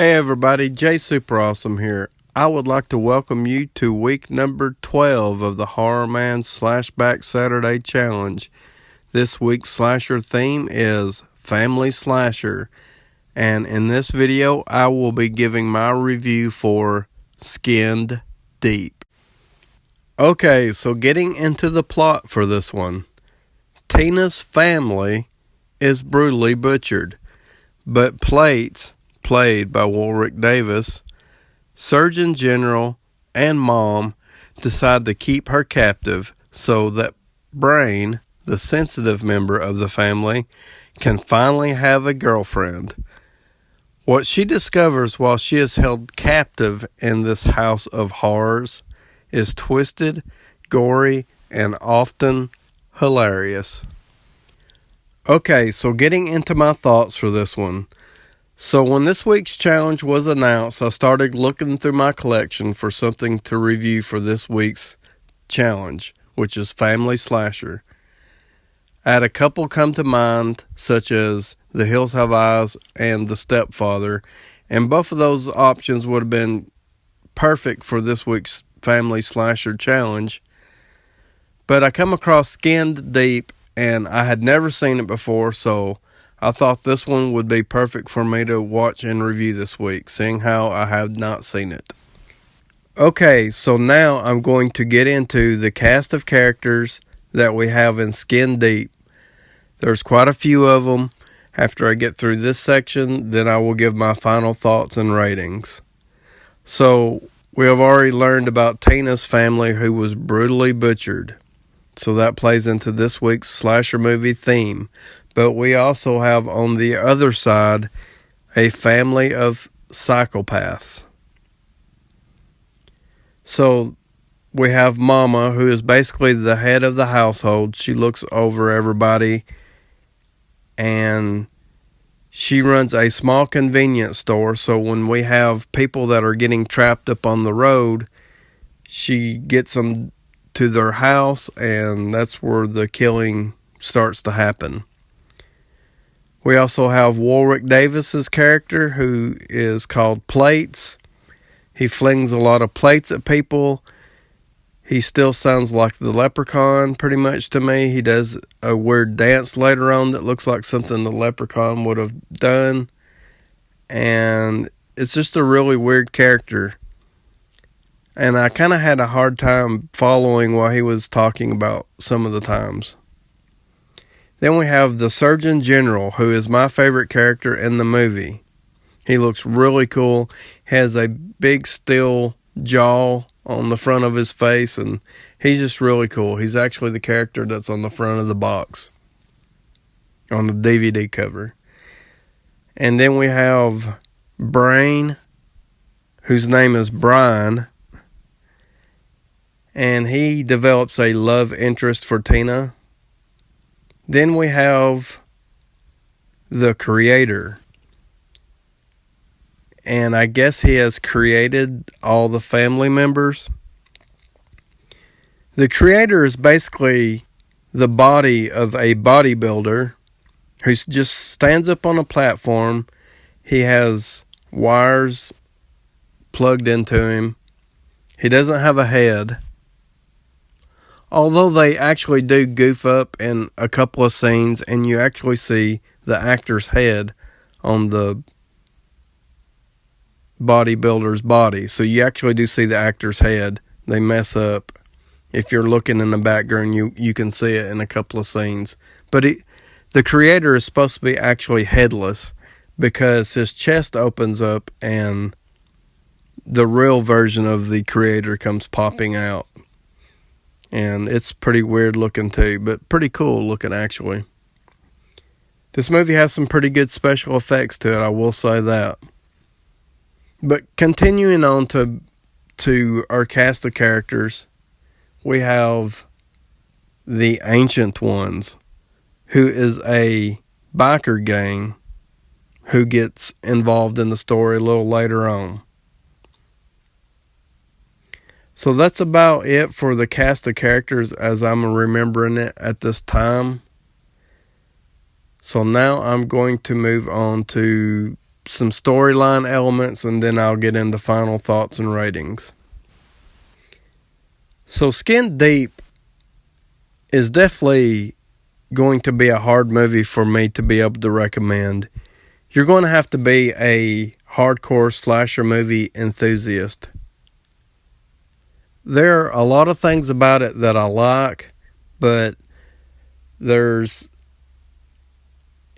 Hey everybody, Jay Super Awesome here. I would like to welcome you to week number 12 of the TheHORRORMan's Slashback Saturday Challenge. This week's slasher theme is Family Slasher, and in this video I will be giving my review for Skinned Deep. Okay, so getting into the plot for this one. Tina's family is brutally butchered, but plates, played by Warwick Davis, Surgeon General, and Mom decide to keep her captive so that Brain, the sensitive member of the family, can finally have a girlfriend. What she discovers while she is held captive in this house of horrors is twisted, gory, and often hilarious. Okay, so getting into my thoughts for this one. So when this week's challenge was announced, I started looking through my collection for something to review for this week's challenge, which is Family Slasher. I had a couple come to mind, such as The Hills Have Eyes and The Stepfather, and both of those options would have been perfect for this week's Family Slasher challenge. But I come across Skinned Deep, and I had never seen it before, so I thought this one would be perfect for me to watch and review this week, seeing how I have not seen it. Okay, so now I'm going to get into the cast of characters that we have in Skin Deep. There's quite a few of them. After I get through this section, then I will give my final thoughts and ratings. So, we have already learned about Tina's family who was brutally butchered. So that plays into this week's slasher movie theme. But we also have on the other side a family of psychopaths. So we have Mama, who is basically the head of the household. She looks over everybody, and she runs a small convenience store. So when we have people that are getting trapped up on the road, she gets them to their house, and that's where the killing starts to happen. We also have Warwick Davis's character, who is called Plates. He flings a lot of plates at people. He still sounds like the Leprechaun, pretty much to me. He does a weird dance later on that looks like something the Leprechaun would have done. And it's just a really weird character. And I kind of had a hard time following what he was talking about some of the times. Then we have the Surgeon General, who is my favorite character in the movie. He looks really cool, has a big steel jaw on the front of his face, and he's just really cool. He's actually the character that's on the front of the box on the DVD cover. And then we have Brain, whose name is Brian, and he develops a love interest for Tina. Then we have the creator, and I guess he has created all the family members. The creator is basically the body of a bodybuilder who just stands up on a platform. He has wires plugged into him. He doesn't have a head. Although they actually do goof up in a couple of scenes, and you actually see the actor's head on the bodybuilder's body. So you actually do see the actor's head. They mess up. If you're looking in the background, you can see it in a couple of scenes. But the creator is supposed to be actually headless, because his chest opens up and the real version of the creator comes popping out. And it's pretty weird looking too, but pretty cool looking actually. This movie has some pretty good special effects to it, I will say that. But continuing on to our cast of characters, we have the Ancient Ones, who is a biker gang who gets involved in the story a little later on. So that's about it for the cast of characters as I'm remembering it at this time. So now I'm going to move on to some storyline elements, and then I'll get into final thoughts and ratings. So Skin Deep is definitely going to be a hard movie for me to be able to recommend. You're going to have to be a hardcore slasher movie enthusiast. There are a lot of things about it that I like, but there's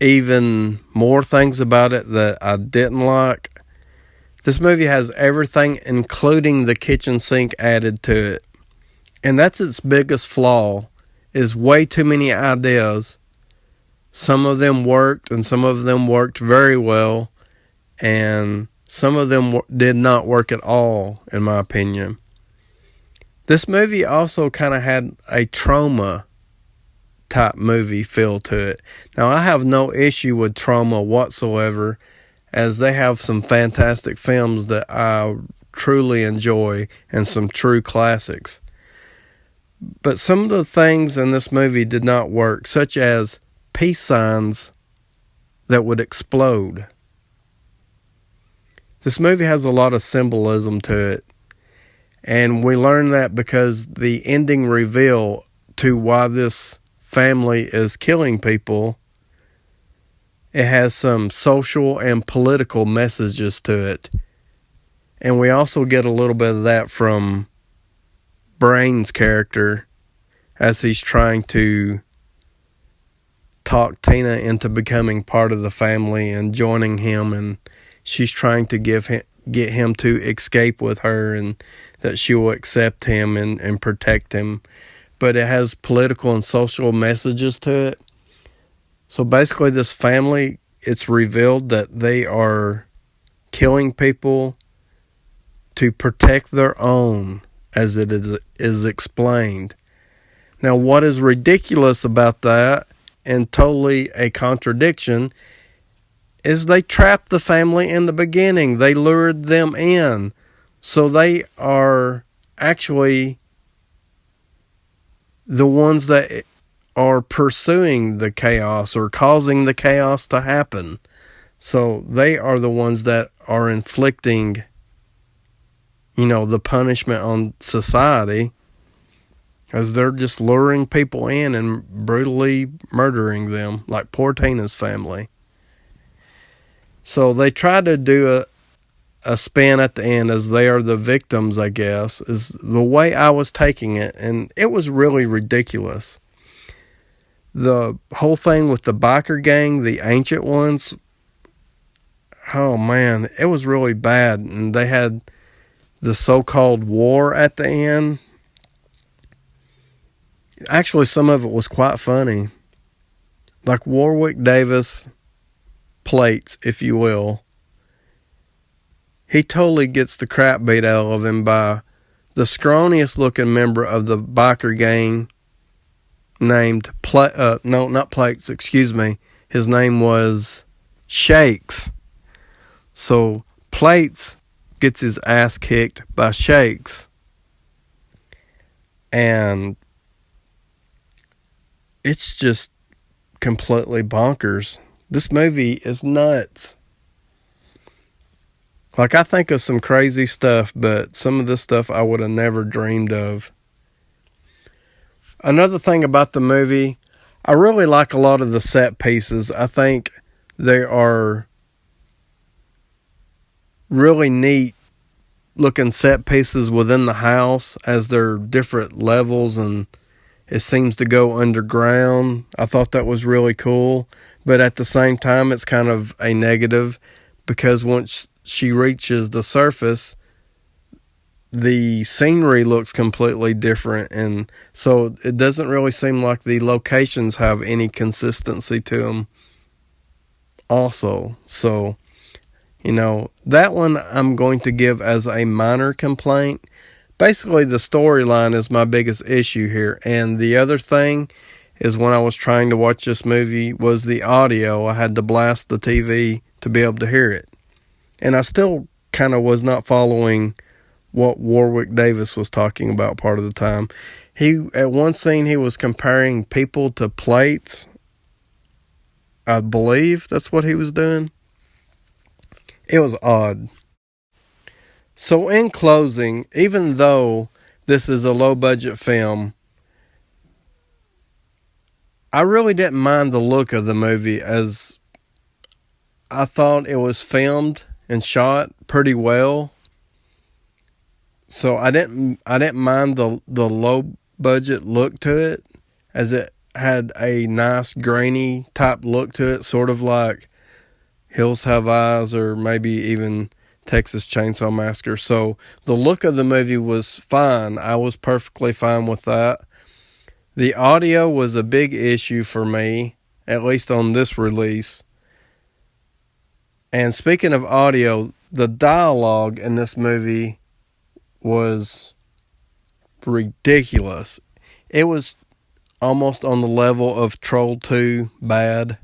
even more things about it that I didn't like. This movie has everything, including the kitchen sink, added to it. And that's its biggest flaw, is way too many ideas. Some of them worked, and some of them worked very well, and some of them did not work at all, in my opinion. This movie also kind of had a trauma type movie feel to it. Now, I have no issue with trauma whatsoever, as they have some fantastic films that I truly enjoy and some true classics. But some of the things in this movie did not work, such as peace signs that would explode. This movie has a lot of symbolism to it, and we learn that because the ending reveal to why this family is killing people, it has some social and political messages to it. And we also get a little bit of that from Brain's character as he's trying to talk Tina into becoming part of the family and joining him, and she's trying to get him to escape with her, and that she will accept him and protect him. But it has political and social messages to it. So basically this family, it's revealed that they are killing people to protect their own, as it is explained. Now, what is ridiculous about that, and totally a contradiction, is they trapped the family in the beginning. They lured them in. So they are actually the ones that are pursuing the chaos or causing the chaos to happen. So they are the ones that are inflicting, the punishment on society, as they're just luring people in and brutally murdering them, like poor Tina's family. So they try to do a spin at the end as they are the victims, I guess, is the way I was taking it. And it was really ridiculous. The whole thing with the biker gang, the ancient ones, oh man, it was really bad. And they had the so-called war at the end. Actually, some of it was quite funny. Like Warwick Davis plates, if you will. He totally gets the crap beat out of him by the scrawniest looking member of the biker gang named not Plates, excuse me. His name was Shakes. So Plates gets his ass kicked by Shakes. And it's just completely bonkers. This movie is nuts. Like, I think of some crazy stuff, but some of this stuff I would have never dreamed of. Another thing about the movie, I really like a lot of the set pieces. I think they are really neat looking set pieces within the house, as they're different levels and it seems to go underground. I thought that was really cool, but at the same time it's kind of a negative, because once she reaches the surface, the scenery looks completely different, and so it doesn't really seem like the locations have any consistency to them also. So, that one I'm going to give as a minor complaint. Basically, the storyline is my biggest issue here, and the other thing is, when I was trying to watch this movie, was the audio. I had to blast the TV to be able to hear it. And I still kind of was not following what Warwick Davis was talking about part of the time. At one scene, he was comparing people to plates. I believe that's what he was doing. It was odd. So in closing, even though this is a low budget film, I really didn't mind the look of the movie, as I thought it was filmed and shot pretty well. So I didn't mind the low budget look to it, as it had a nice grainy type look to it, sort of like Hills Have Eyes or maybe even Texas Chainsaw Massacre. So the look of the movie was fine. I was perfectly fine with that. The audio was a big issue for me, at least on this release. And speaking of audio, the dialogue in this movie was ridiculous. It was almost on the level of Troll 2 bad.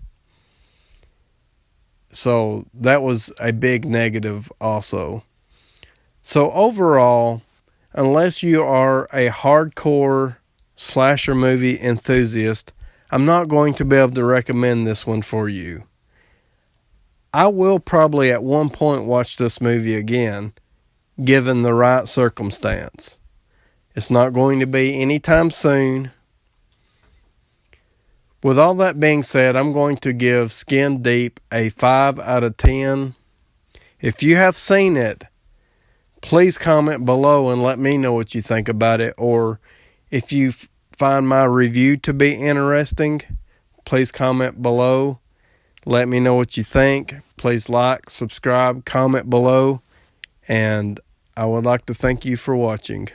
So that was a big negative also. So overall, unless you are a hardcore slasher movie enthusiast, I'm not going to be able to recommend this one for you. I will probably at one point watch this movie again, given the right circumstance. It's not going to be anytime soon. With all that being said, I'm going to give Skin Deep a 5 out of 10. If you have seen it, please comment below and let me know what you think about it. Or if you find my review to be interesting, please comment below. Let me know what you think. Please like, subscribe, comment below. And I would like to thank you for watching.